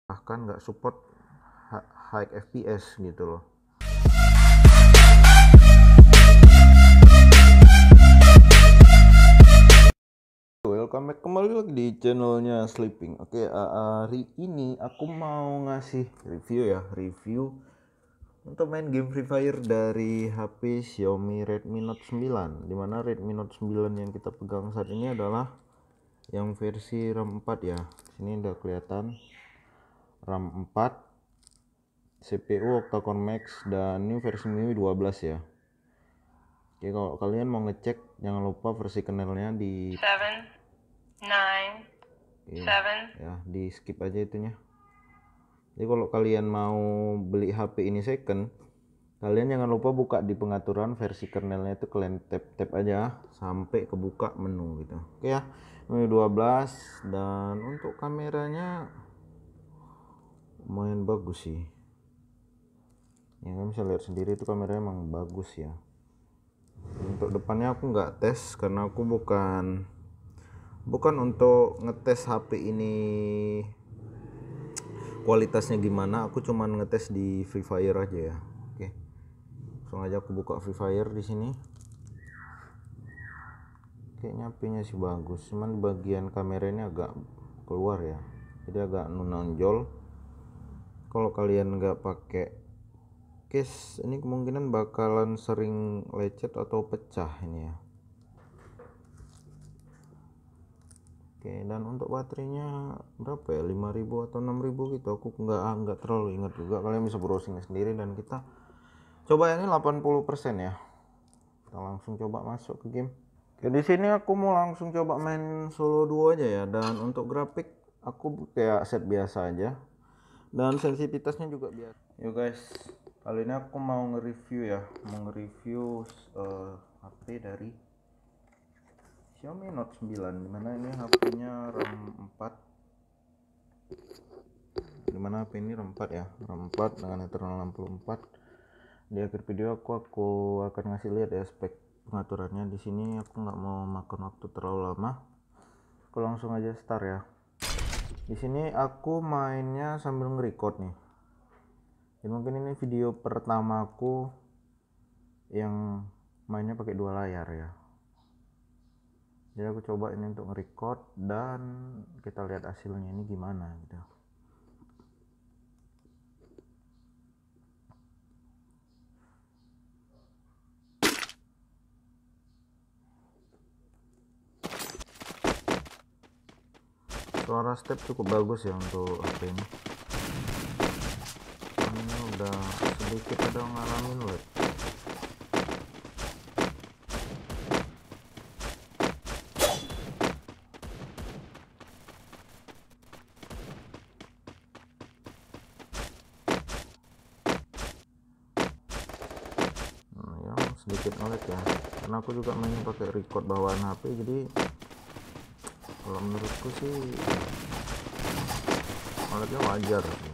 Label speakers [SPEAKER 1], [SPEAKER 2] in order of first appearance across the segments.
[SPEAKER 1] bahkan nggak support high FPS gitu loh. Welcome back kembali lagi di channelnya Sleeping. Oke, hari ini aku mau ngasih review untuk main game Free Fire dari HP Xiaomi Redmi Note 9, dimana Redmi Note 9 yang kita pegang saat ini adalah yang versi RAM 4 ya. Sini udah kelihatan RAM 4, CPU octa-core max, dan ini versi MIUI 12 ya. Oke, kalau kalian mau ngecek jangan lupa versi kernelnya di
[SPEAKER 2] 7, 9, 7.
[SPEAKER 1] ya, di skip aja itunya. Jadi kalau kalian mau beli HP ini second, kalian jangan lupa buka di pengaturan versi kernelnya, itu kalian tap aja sampai kebuka menu gitu. Oke ya, MIUI 12, dan untuk kameranya lumayan bagus sih. Ya kalian bisa lihat sendiri itu kameranya emang bagus ya. Untuk depannya aku nggak tes karena aku bukan untuk ngetes HP ini kualitasnya gimana, aku cuman ngetes di Free Fire aja ya. Oke, langsung aja aku buka Free Fire di sini. Kayaknya HP-nya sih bagus, cuman bagian kameranya agak keluar ya, jadi agak menonjol. Kalau kalian nggak pakai case, ini kemungkinan bakalan sering lecet atau pecah ini ya. Oke, dan untuk baterainya berapa ya, 5000 atau 6000 gitu, aku nggak terlalu ingat juga. Kalian bisa browsing sendiri, dan kita coba ini 80% ya. Kita langsung coba masuk ke game. Oke, di sini aku mau langsung coba main solo duo aja ya, dan untuk grafik aku kayak set biasa aja, dan sensitivitasnya juga biasa. Yuk guys, kali ini aku mau nge-review HP dari Xiaomi Note 9, dimana ini HP-nya RAM 4, dimana HP ini RAM 4 ya, RAM 4 dengan internal 64. Di akhir video aku akan ngasih lihat ya spek pengaturannya. Di sini aku nggak mau makan waktu terlalu lama, aku langsung aja start ya. Di sini aku mainnya sambil nge-record nih, dan mungkin ini video pertama aku yang mainnya pakai dua layar ya. Jadi aku coba ini untuk nge-record, dan kita lihat hasilnya ini gimana gitu. Suara step cukup bagus ya untuk HP ini. Ini udah sedikit ada ngalamin lag. Sedikit ngelag ya, karena aku juga main pakai record bawaan HP, jadi kalau menurutku sih ngelagnya wajar sih.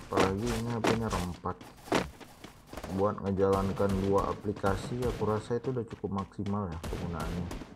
[SPEAKER 1] Apalagi ini HP-nya RAM 4, buat ngejalankan dua aplikasi aku rasa itu udah cukup maksimal ya penggunaannya.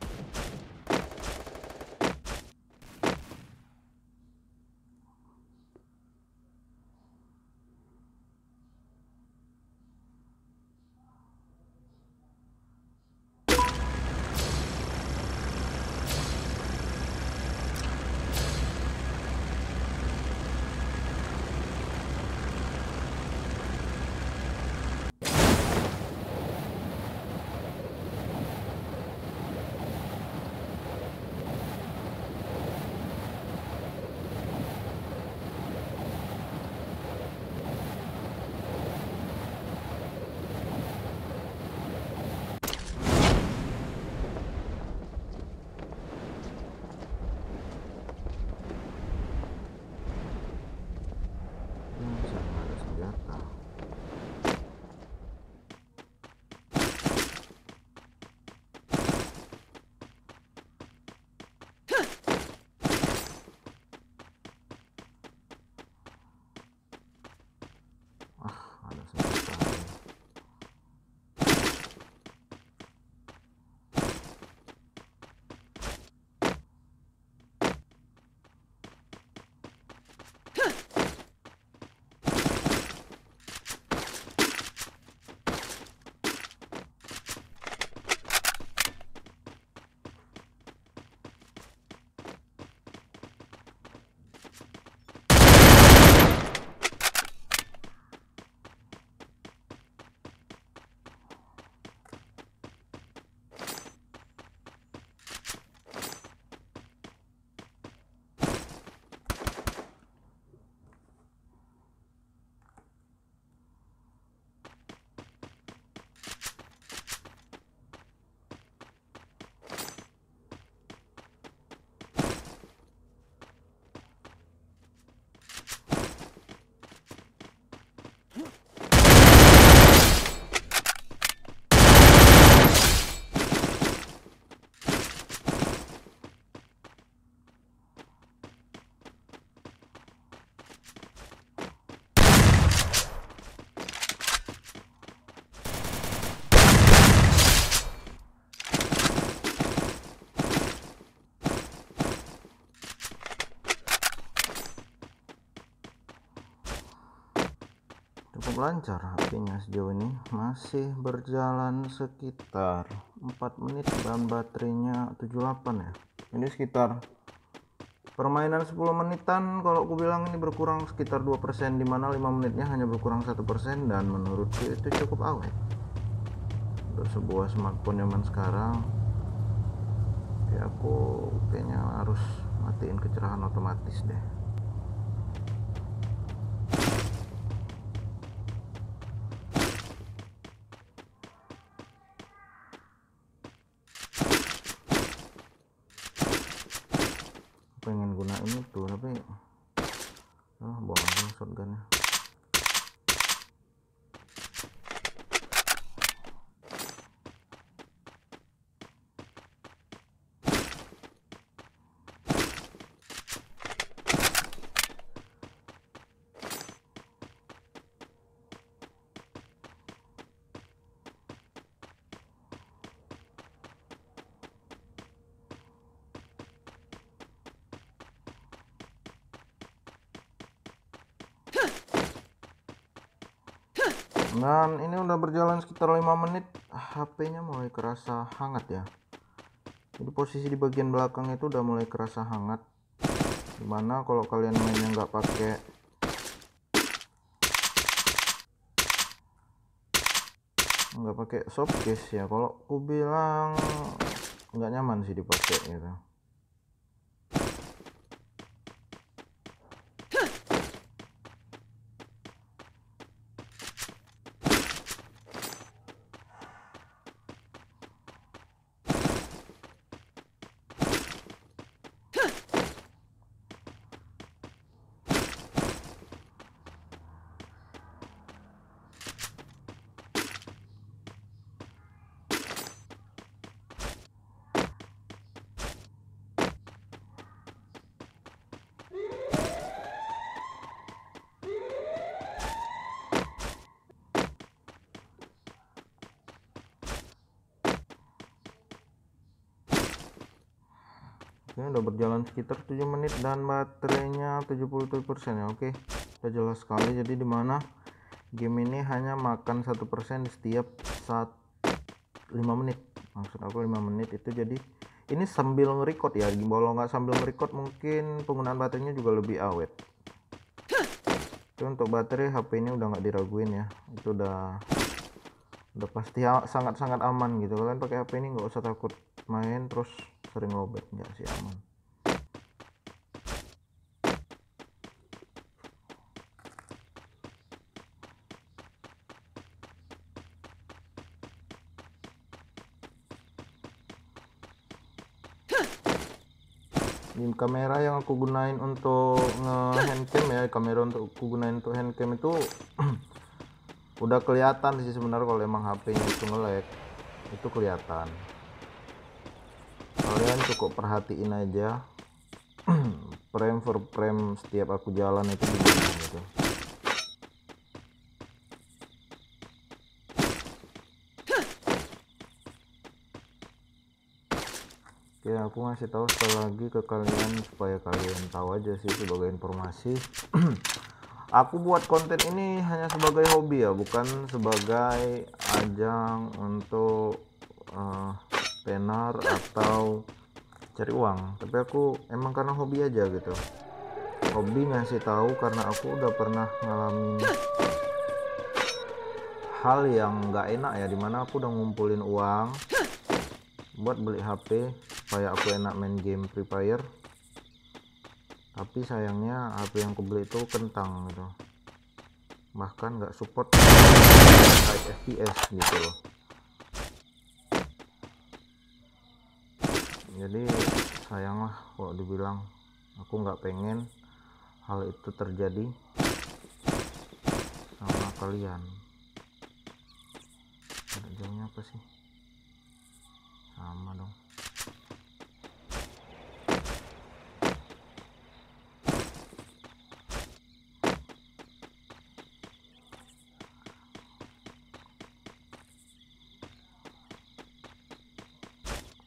[SPEAKER 1] cukup lancar HP-nya sejauh ini, masih berjalan sekitar 4 menit dan baterainya 78 ya. Ini sekitar permainan 10 menitan. Kalau aku bilang ini berkurang sekitar 2%, dimana 5 menitnya hanya berkurang 1%, dan menurutku itu cukup awet untuk sebuah smartphone zaman sekarang. Ya aku kayaknya harus matiin kecerahan otomatis deh. Pengen gunain itu tapi buang aja shotgunnya. Dan ini udah berjalan sekitar 5 menit, HP-nya mulai kerasa hangat ya. Jadi posisi di bagian belakang itu udah mulai kerasa hangat. Dimana kalau kalian mainnya nggak pakai soft case ya, kalau aku bilang nggak nyaman sih dipakai gitu. Ini udah berjalan sekitar 7 menit dan baterainya 77% ya. Oke, udah jelas sekali. Jadi dimana game ini hanya makan 1% di setiap 5 menit. Maksud aku 5 menit itu, jadi ini sambil nge-record ya. Kalau nggak sambil nge-record mungkin penggunaan baterainya juga lebih awet. Itu untuk baterai HP ini udah nggak diraguin ya. Itu udah pasti sangat-sangat aman gitu. Kalian pakai HP ini nggak usah takut main terus sering lowbat, nggak sih, aman. Di kamera yang aku gunain untuk handcam ya, kamera untuk aku gunain untuk handcam itu udah kelihatan sih sebenarnya kalau emang HP-nya itu nge-lag, itu kelihatan. Kalian cukup perhatiin aja frame per frame setiap aku jalan itu gimana gitu. Oke, aku ngasih tahu sekali lagi ke kalian supaya kalian tahu aja sih sebagai informasi. Aku buat konten ini hanya sebagai hobi ya, bukan sebagai ajang untuk tenar atau cari uang. Tapi aku emang karena hobi aja gitu. Hobi ngasih tahu karena aku udah pernah ngalamin hal yang nggak enak ya, dimana aku udah ngumpulin uang buat beli HP supaya aku enak main game Free Fire. Tapi sayangnya HP yang aku beli itu kentang gitu, bahkan nggak support 5 fps gitu loh. Jadi sayang lah kalau dibilang. Aku nggak pengen hal itu terjadi sama kalian. Jauhnya apa sih? Sama dong.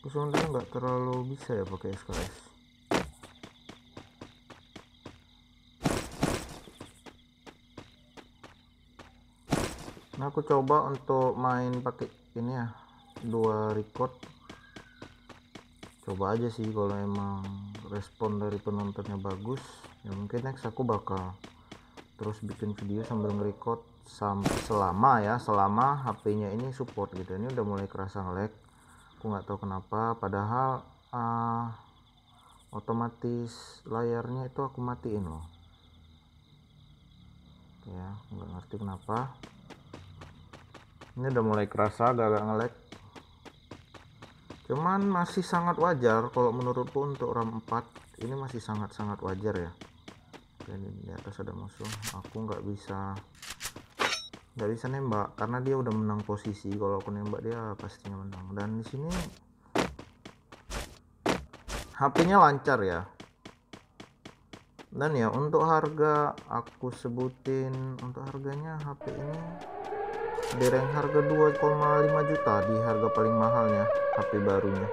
[SPEAKER 1] Aku sebenarnya nggak terlalu bisa ya pakai SKS. Nah, aku coba untuk main pakai ini ya, 2 record. Coba aja sih, kalau emang respon dari penontonnya bagus ya mungkin next aku bakal terus bikin video sambil nge-record selama HP-nya ini support gitu. Ini udah mulai kerasa nge-lag, aku nggak tahu kenapa, padahal otomatis layarnya itu aku matiin loh ya, nggak ngerti kenapa. Ini udah mulai kerasa agak nge-lag, cuman masih sangat wajar kalau menurutku. Untuk RAM 4 ini masih sangat-sangat wajar ya. Ini di atas ada musuh, aku nggak bisa nembak karena dia udah menang posisi. Kalau aku nembak dia pastinya menang. Dan di sini HP-nya lancar ya. Dan ya untuk harga, aku sebutin untuk harganya, HP ini di rank harga 2,5 juta di harga paling mahalnya HP barunya.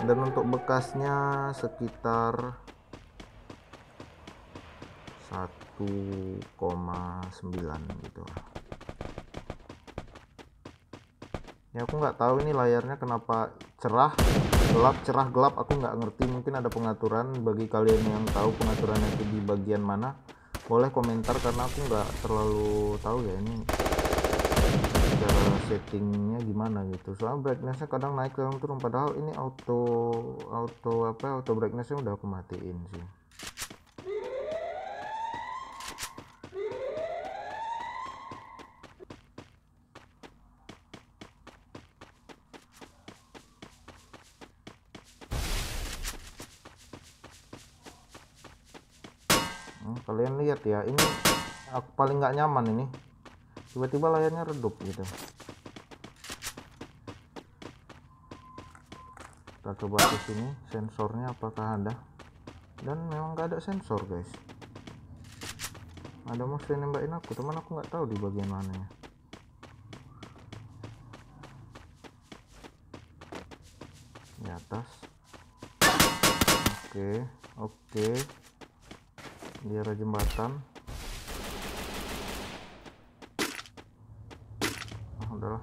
[SPEAKER 1] Dan untuk bekasnya sekitar 1,9 gitu ya. Aku nggak tahu ini layarnya kenapa cerah gelap, aku nggak ngerti. Mungkin ada pengaturan. Bagi kalian yang tahu pengaturannya itu di bagian mana, boleh komentar, karena aku nggak terlalu tahu ya ini cara settingnya gimana gitu. Soalnya brightnessnya kadang naik kadang turun, padahal ini auto brightnessnya udah aku matiin sih. Kalian lihat ya, ini aku paling nggak nyaman ini, tiba-tiba layarnya redup gitu. Kita coba ke sini, sensornya apakah ada, dan memang nggak ada sensor guys. Ada musuh yang nembakin aku, teman aku nggak tahu di bagian mananya. Di atas. Oke. Di arah jembatan. Udahlah.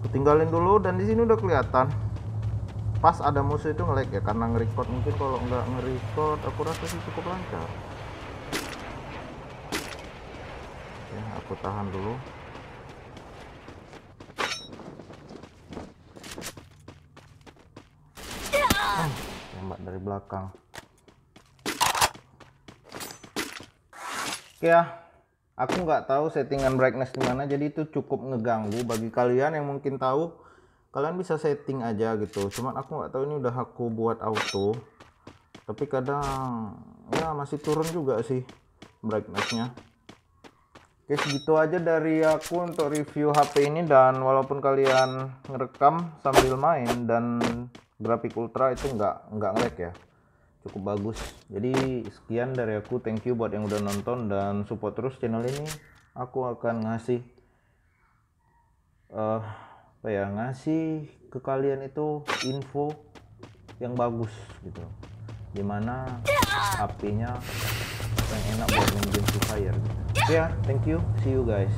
[SPEAKER 1] Ketinggalin dulu, dan di sini udah kelihatan. Pas ada musuh itu nge-lag ya, karena nge-record. Mungkin kalau nggak nge-record aku rasa sih cukup lancar. Ya, aku tahan dulu. Tembak dari belakang. Oke ya, aku nggak tahu settingan brightness gimana, jadi itu cukup ngeganggu. Bagi kalian yang mungkin tahu, kalian bisa setting aja gitu. Cuman aku nggak tahu, ini udah aku buat auto, tapi kadang ya masih turun juga sih brightnessnya. Oke, segitu aja dari aku untuk review HP ini. Dan walaupun kalian ngerekam sambil main dan grafik ultra itu nggak nge-lag ya, cukup bagus. Jadi sekian dari aku, thank you buat yang udah nonton dan support terus channel ini. Aku akan ngasih ngasih ke kalian itu info yang bagus gitu, dimana HP-nya yang enak buat main game Free Fire gitu. Ya, thank you, see you guys.